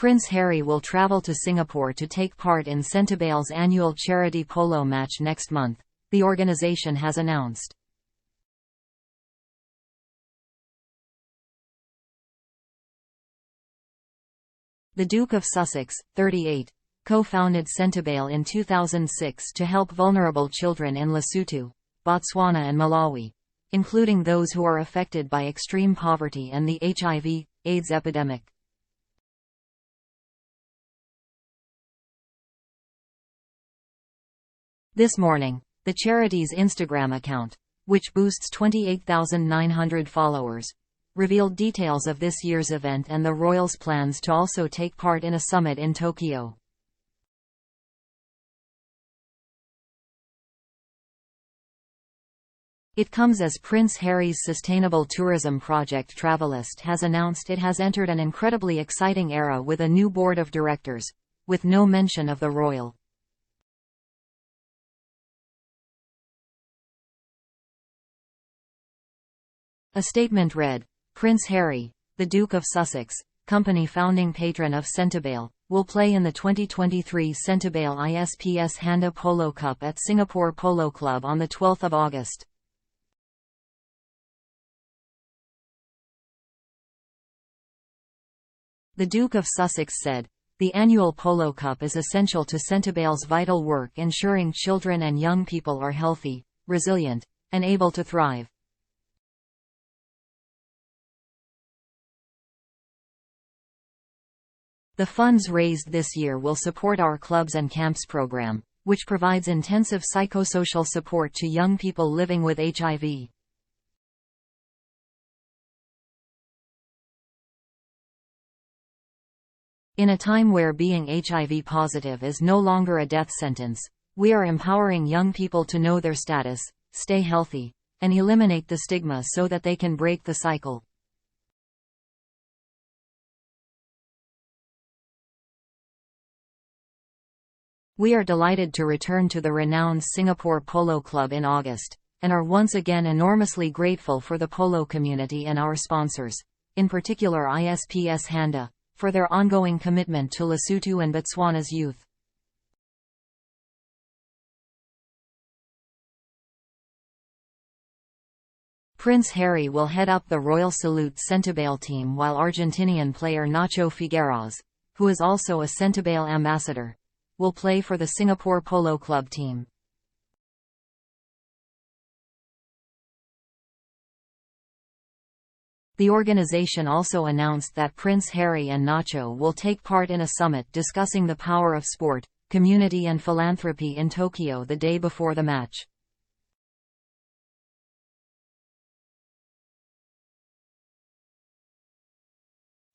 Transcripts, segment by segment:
Prince Harry will travel to Singapore to take part in Sentebale's annual charity polo match next month, the organisation has announced. The Duke of Sussex, 38, co-founded Sentebale in 2006 to help vulnerable children in Lesotho, Botswana and Malawi, including those who are affected by extreme poverty and the HIV/AIDS epidemic. This morning, the charity's Instagram account, which boasts 28,900 followers, revealed details of this year's event and the royals' plans to also take part in a summit in Tokyo. It comes as Prince Harry's sustainable tourism project Travelist has announced it has entered an incredibly exciting era with a new board of directors, with no mention of the royal. A statement read, Prince Harry, the Duke of Sussex, company founding patron of Sentebale, will play in the 2023 Sentebale ISPS Handa Polo Cup at Singapore Polo Club on 12 August. The Duke of Sussex said, the annual Polo Cup is essential to Sentebale's vital work ensuring children and young people are healthy, resilient, and able to thrive. The funds raised this year will support our Clubs and Camps program, which provides intensive psychosocial support to young people living with HIV. In a time where being HIV positive is no longer a death sentence, we are empowering young people to know their status, stay healthy, and eliminate the stigma so that they can break the cycle. We are delighted to return to the renowned Singapore Polo Club in August, and are once again enormously grateful for the polo community and our sponsors, in particular ISPS Handa, for their ongoing commitment to Lesotho and Botswana's youth. Prince Harry will head up the Royal Salute Sentebale team while Argentinian player Nacho Figueras, who is also a Sentebale ambassador, will play for the Singapore Polo Club team. The organization also announced that Prince Harry and Nacho will take part in a summit discussing the power of sport, community and philanthropy in Tokyo the day before the match.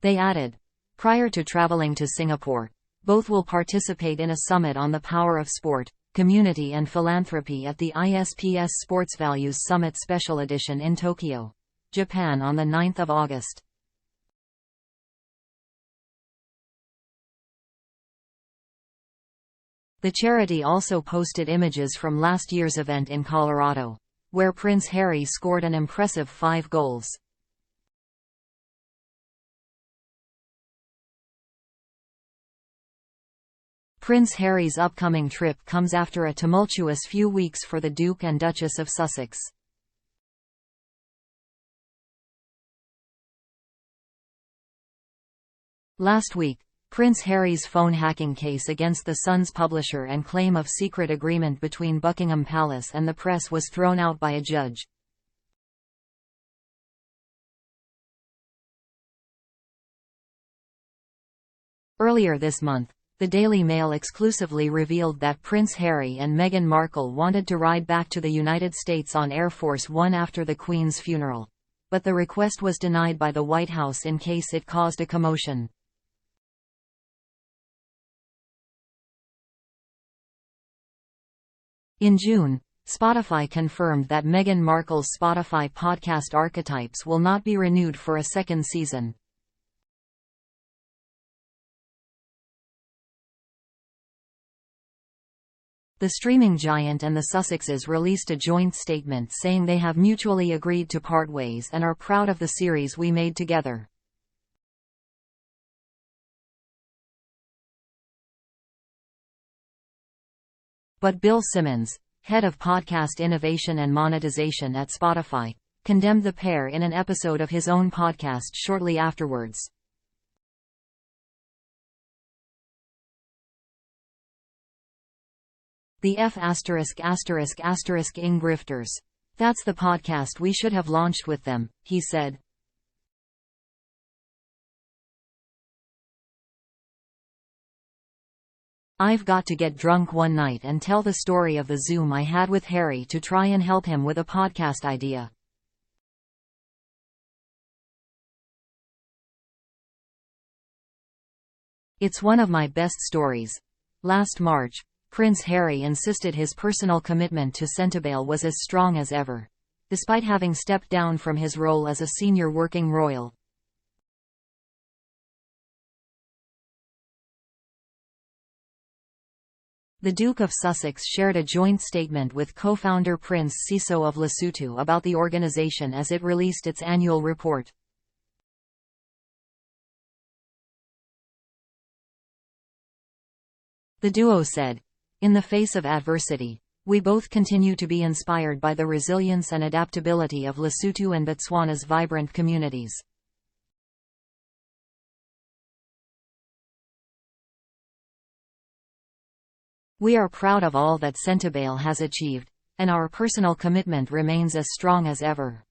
They added, prior to traveling to Singapore, both will participate in a summit on the power of sport, community and philanthropy at the ISPS Sports Values Summit Special Edition in Tokyo, Japan on 9 August. The charity also posted images from last year's event in Colorado, where Prince Harry scored an impressive 5 goals. Prince Harry's upcoming trip comes after a tumultuous few weeks for the Duke and Duchess of Sussex. Last week, Prince Harry's phone hacking case against the Sun's publisher and claim of secret agreement between Buckingham Palace and the press was thrown out by a judge. Earlier this month, the Daily Mail exclusively revealed that Prince Harry and Meghan Markle wanted to ride back to the United States on Air Force One after the Queen's funeral, but the request was denied by the White House in case it caused a commotion. In June, Spotify confirmed that Meghan Markle's Spotify podcast Archetypes will not be renewed for a second season. The streaming giant and the Sussexes released a joint statement saying they have mutually agreed to part ways and are proud of the series we made together. But Bill Simmons, head of podcast innovation and monetization at Spotify, condemned the pair in an episode of his own podcast shortly afterwards. The F*********ing grifters. That's the podcast we should have launched with them, he said. I've got to get drunk one night and tell the story of the Zoom I had with Harry to try and help him with a podcast idea. It's one of my best stories. Last March, Prince Harry insisted his personal commitment to Sentebale was as strong as ever, despite having stepped down from his role as a senior working royal. The Duke of Sussex shared a joint statement with co-founder Prince Seeiso of Lesotho about the organisation as it released its annual report. The duo said, "In the face of adversity, we both continue to be inspired by the resilience and adaptability of Lesotho and Botswana's vibrant communities." We are proud of all that Sentebale has achieved, and our personal commitment remains as strong as ever.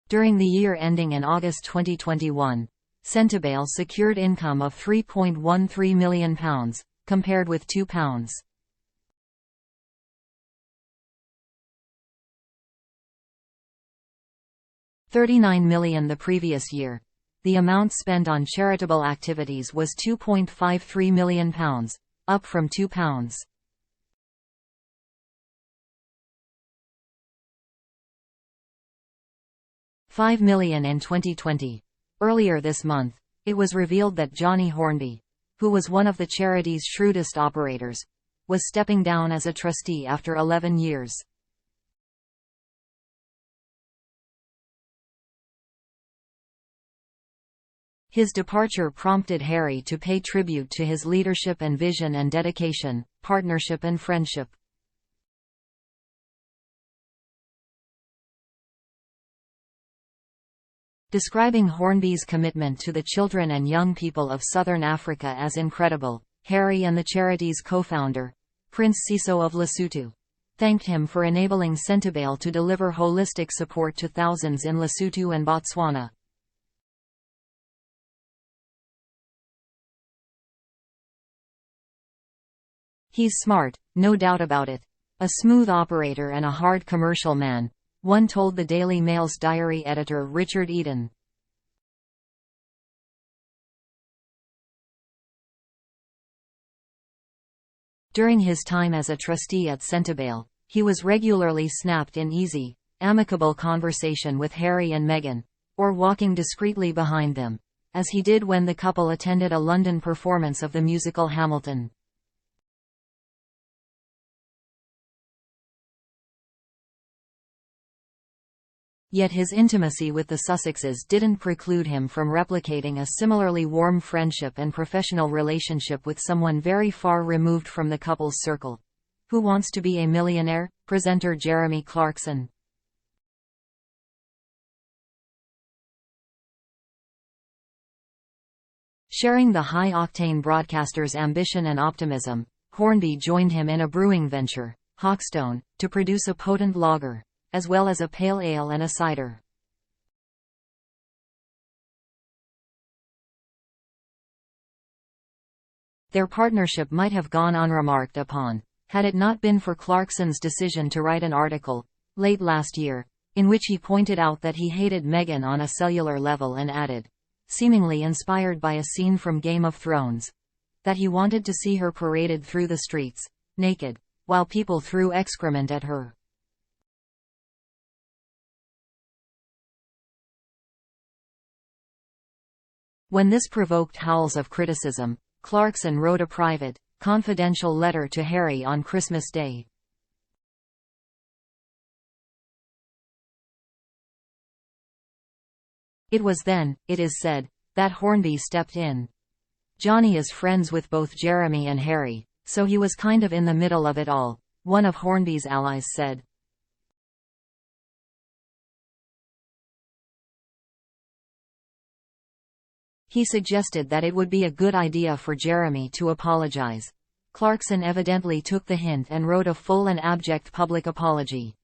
During the year ending in August 2021, Sentebale secured income of £3.13 million, compared with £2. 39 million the previous year. The amount spent on charitable activities was £2.53 million, up from £2. 5 million in 2020. Earlier this month, it was revealed that Johnny Hornby, who was one of the charity's shrewdest operators, was stepping down as a trustee after 11 years. His departure prompted Harry to pay tribute to his leadership and vision and dedication, partnership and friendship. Describing Hornby's commitment to the children and young people of Southern Africa as incredible, Harry and the charity's co-founder, Prince Seeiso of Lesotho, thanked him for enabling Sentebale to deliver holistic support to thousands in Lesotho and Botswana. "He's smart, no doubt about it. A smooth operator and a hard commercial man," one told the Daily Mail's diary editor Richard Eden. During his time as a trustee at Sentebale, he was regularly snapped in easy, amicable conversation with Harry and Meghan, or walking discreetly behind them, as he did when the couple attended a London performance of the musical Hamilton. Yet his intimacy with the Sussexes didn't preclude him from replicating a similarly warm friendship and professional relationship with someone very far removed from the couple's circle. Who Wants to Be a Millionaire? Presenter Jeremy Clarkson. Sharing the high-octane broadcaster's ambition and optimism, Hornby joined him in a brewing venture, Hawkstone, to produce a potent lager, as well as a pale ale and a cider. Their partnership might have gone unremarked upon, had it not been for Clarkson's decision to write an article, late last year, in which he pointed out that he hated Meghan on a cellular level and added, seemingly inspired by a scene from Game of Thrones, that he wanted to see her paraded through the streets, naked, while people threw excrement at her. When this provoked howls of criticism, Clarkson wrote a private, confidential letter to Harry on Christmas Day. It was then, it is said, That Hornby stepped in. Johnny is friends with both Jeremy and Harry, so he was kind of in the middle of it all, one of Hornby's allies said. He suggested that it would be a good idea for Jeremy to apologize. Clarkson evidently took the hint and wrote a full and abject public apology.